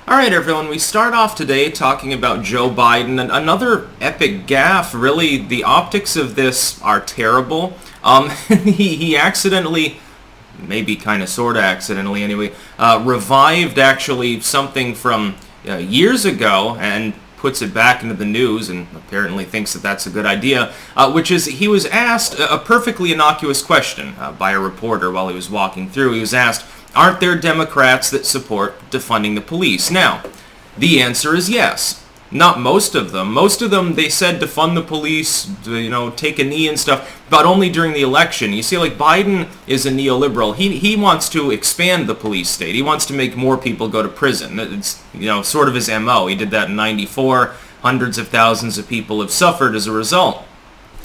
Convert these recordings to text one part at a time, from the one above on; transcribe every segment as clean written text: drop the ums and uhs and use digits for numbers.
Alright everyone, we start off today talking about Joe Biden, and another epic gaffe. Really, the optics of this are terrible. He accidentally, maybe kind of sort of accidentally anyway, revived actually something from years ago and puts it back into the news and apparently thinks that that's a good idea, which is he was asked a perfectly innocuous question by a reporter while he was walking through. He was asked, aren't there Democrats that support defunding the police? Now, the answer is yes. Not most of them. Most of them, they said defund the police, take a knee and stuff, but only during the election. You see, like, Biden is a neoliberal. He wants to expand the police state. He wants to make more people go to prison. It's, sort of his MO. He did that in '94. Hundreds of thousands of people have suffered as a result.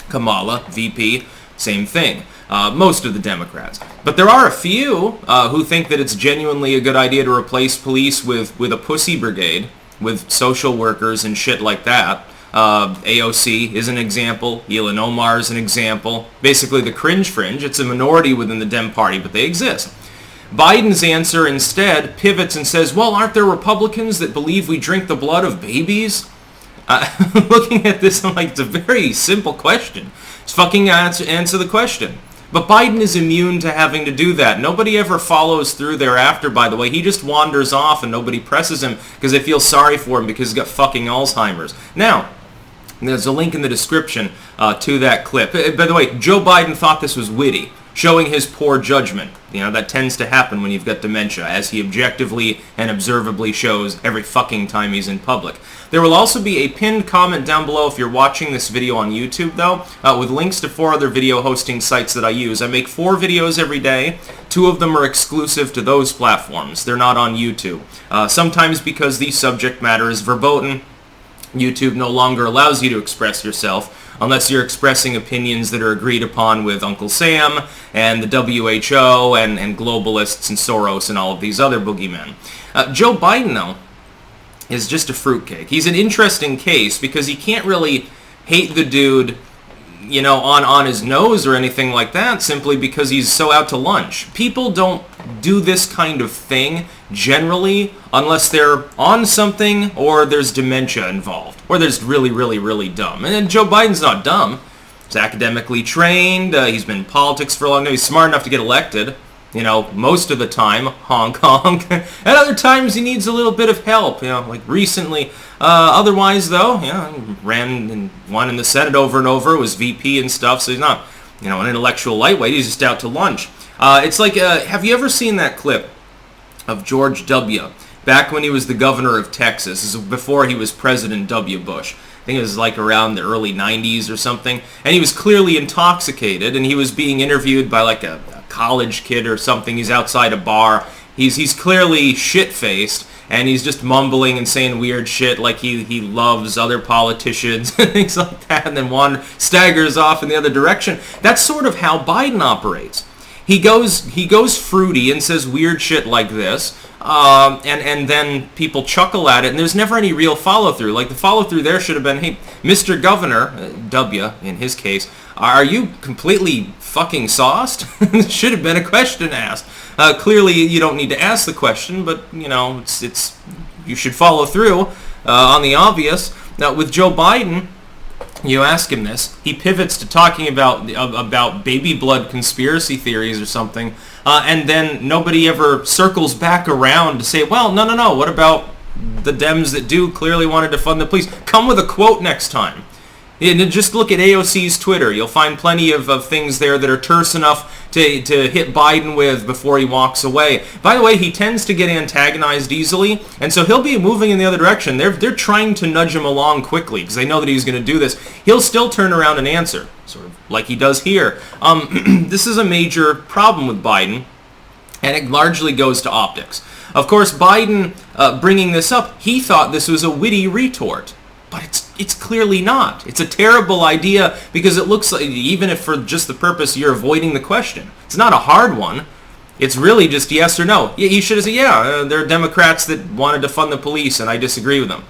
Kamala, VP, same thing. Most of the Democrats. But there are a few who think that it's genuinely a good idea to replace police with a pussy brigade, with social workers and shit like that. AOC is an example. Ilhan Omar is an example. Basically the cringe fringe. It's a minority within the Dem Party, but they exist. Biden's answer instead pivots and says, well, aren't there Republicans that believe we drink the blood of babies? Looking at this, I'm like, it's a very simple question. Just fucking answer the question. But Biden is immune to having to do that. Nobody ever follows through thereafter, by the way. He just wanders off and nobody presses him because they feel sorry for him because he's got fucking Alzheimer's. Now, there's a link in the description to that clip. By the way, Joe Biden thought this was witty, showing his poor judgment. That tends to happen when you've got dementia, as he objectively and observably shows every fucking time he's in public. There will also be a pinned comment down below if you're watching this video on YouTube, though, with links to 4 other video hosting sites that I use. I make 4 videos every day. 2 of them are exclusive to those platforms. They're not on YouTube. Sometimes because the subject matter is verboten, YouTube no longer allows you to express yourself unless you're expressing opinions that are agreed upon with Uncle Sam and the WHO and globalists and Soros and all of these other boogeymen. Joe Biden, though, is just a fruitcake. He's an interesting case because he can't really hate the dude, on his nose or anything like that simply because he's so out to lunch. People don't do this kind of thing generally unless they're on something or there's dementia involved or there's really, really, really dumb. And Joe Biden's not dumb. He's academically trained. He's been in politics for a long time. He's smart enough to get elected. Most of the time, honk honk. At other times, he needs a little bit of help, like recently. Otherwise, though, he ran and won in the Senate over and over, was VP and stuff, so he's not, an intellectual lightweight. He's just out to lunch. It's like, have you ever seen that clip of George W. back when he was the governor of Texas? This is before he was President W. Bush. I think it was like around the early 90s or something. And he was clearly intoxicated, and he was being interviewed by like a college kid or something. He's outside a bar. He's clearly shit-faced, and he's just mumbling and saying weird shit like he loves other politicians and things like that, and then staggers off in the other direction. That's sort of how Biden operates. He goes fruity and says weird shit like this, and then people chuckle at it, and there's never any real follow-through. Like, the follow-through there should have been, hey, Mr. Governor, W in his case, are you completely fucking sauced? Should have been a question asked. Clearly, you don't need to ask the question, but, it's you should follow through on the obvious. Now, with Joe Biden, you ask him this, he pivots to talking about baby blood conspiracy theories or something, and then nobody ever circles back around to say, well, no, what about the Dems that do clearly want to defund the police? Come with a quote next time. And just look at AOC's Twitter. You'll find plenty of things there that are terse enough to hit Biden with before he walks away. By the way, he tends to get antagonized easily, and so he'll be moving in the other direction. They're trying to nudge him along quickly because they know that he's going to do this. He'll still turn around and answer, sort of like he does here. This is a major problem with Biden, and it largely goes to optics. Of course, Biden bringing this up, he thought this was a witty retort. But it's clearly not. It's a terrible idea because it looks like, even if for just the purpose you're avoiding the question, it's not a hard one. It's really just yes or no. He should have said, there are Democrats that want to defund the police, and I disagree with them.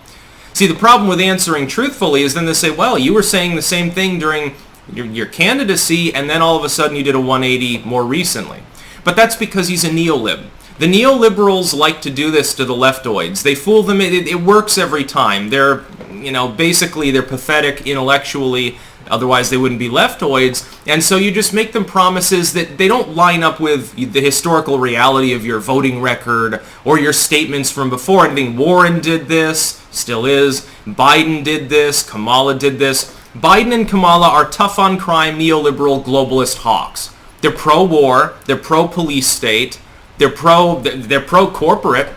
See, the problem with answering truthfully is then they say, well, you were saying the same thing during your candidacy, and then all of a sudden you did a 180 more recently. But that's because he's a neolib. The neoliberals like to do this to the leftoids. They fool them. It works every time. They're, basically they're pathetic intellectually. Otherwise, they wouldn't be leftoids. And so you just make them promises that they don't line up with the historical reality of your voting record or your statements from before. I think Warren did this, still is. Biden did this. Kamala did this. Biden and Kamala are tough-on-crime, neoliberal, globalist hawks. They're pro-war. They're pro-police state. They're pro-corporate.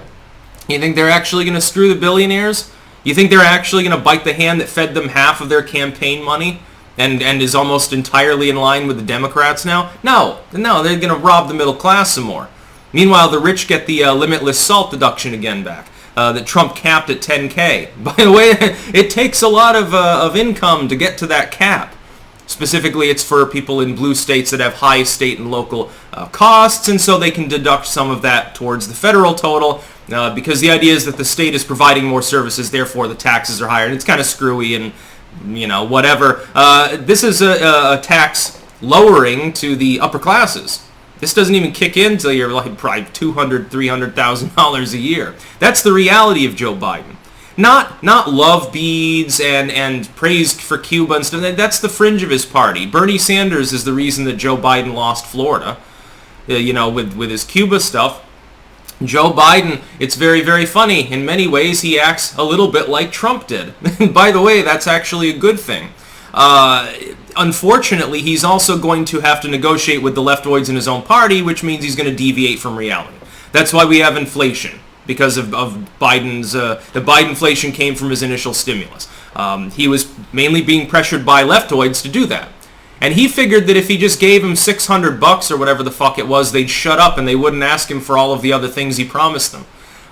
You think they're actually going to screw the billionaires? You think they're actually going to bite the hand that fed them half of their campaign money and is almost entirely in line with the Democrats now? No, they're going to rob the middle class some more. Meanwhile, the rich get the limitless SALT deduction again back that Trump capped at $10K. By the way, it takes a lot of income to get to that cap. Specifically, it's for people in blue states that have high state and local costs, and so they can deduct some of that towards the federal total because the idea is that the state is providing more services, therefore the taxes are higher. And it's kind of screwy and, whatever. This is a tax lowering to the upper classes. This doesn't even kick in until you're like probably $200,000, $300,000 a year. That's the reality of Joe Biden. Not love beads and praise for Cuba and stuff. That's the fringe of his party. Bernie Sanders is the reason that Joe Biden lost Florida, with his Cuba stuff. Joe Biden, it's very, very funny. In many ways, he acts a little bit like Trump did. By the way, that's actually a good thing. Unfortunately, he's also going to have to negotiate with the leftoids in his own party, which means he's going to deviate from reality. That's why we have inflation. Because of Biden's, the Bidenflation came from his initial stimulus. He was mainly being pressured by leftoids to do that. And he figured that if he just gave him $600 or whatever the fuck it was, they'd shut up and they wouldn't ask him for all of the other things he promised them.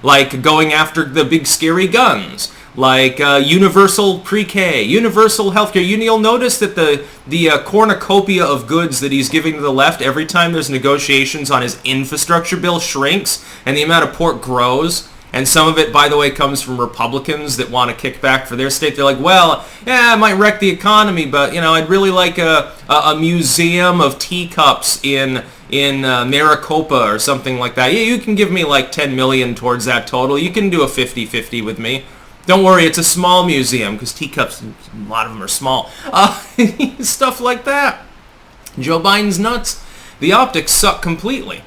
Like going after the big scary guns, like universal pre-K, universal healthcare. You'll notice that the cornucopia of goods that he's giving to the left every time there's negotiations on his infrastructure bill shrinks and the amount of pork grows. And some of it, by the way, comes from Republicans that want to kick back for their state. They're like, well, yeah, it might wreck the economy, but I'd really like a museum of teacups in Maricopa or something like that. Yeah, you can give me like $10 million towards that total. You can do a 50-50 with me. Don't worry, it's a small museum because teacups, a lot of them are small. Stuff like that. Joe Biden's nuts. The optics suck completely.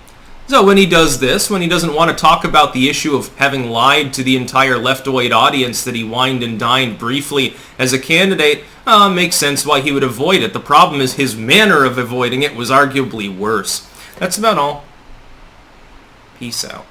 So when he does this, when he doesn't want to talk about the issue of having lied to the entire leftoid audience that he wined and dined briefly as a candidate, makes sense why he would avoid it. The problem is his manner of avoiding it was arguably worse. That's about all. Peace out.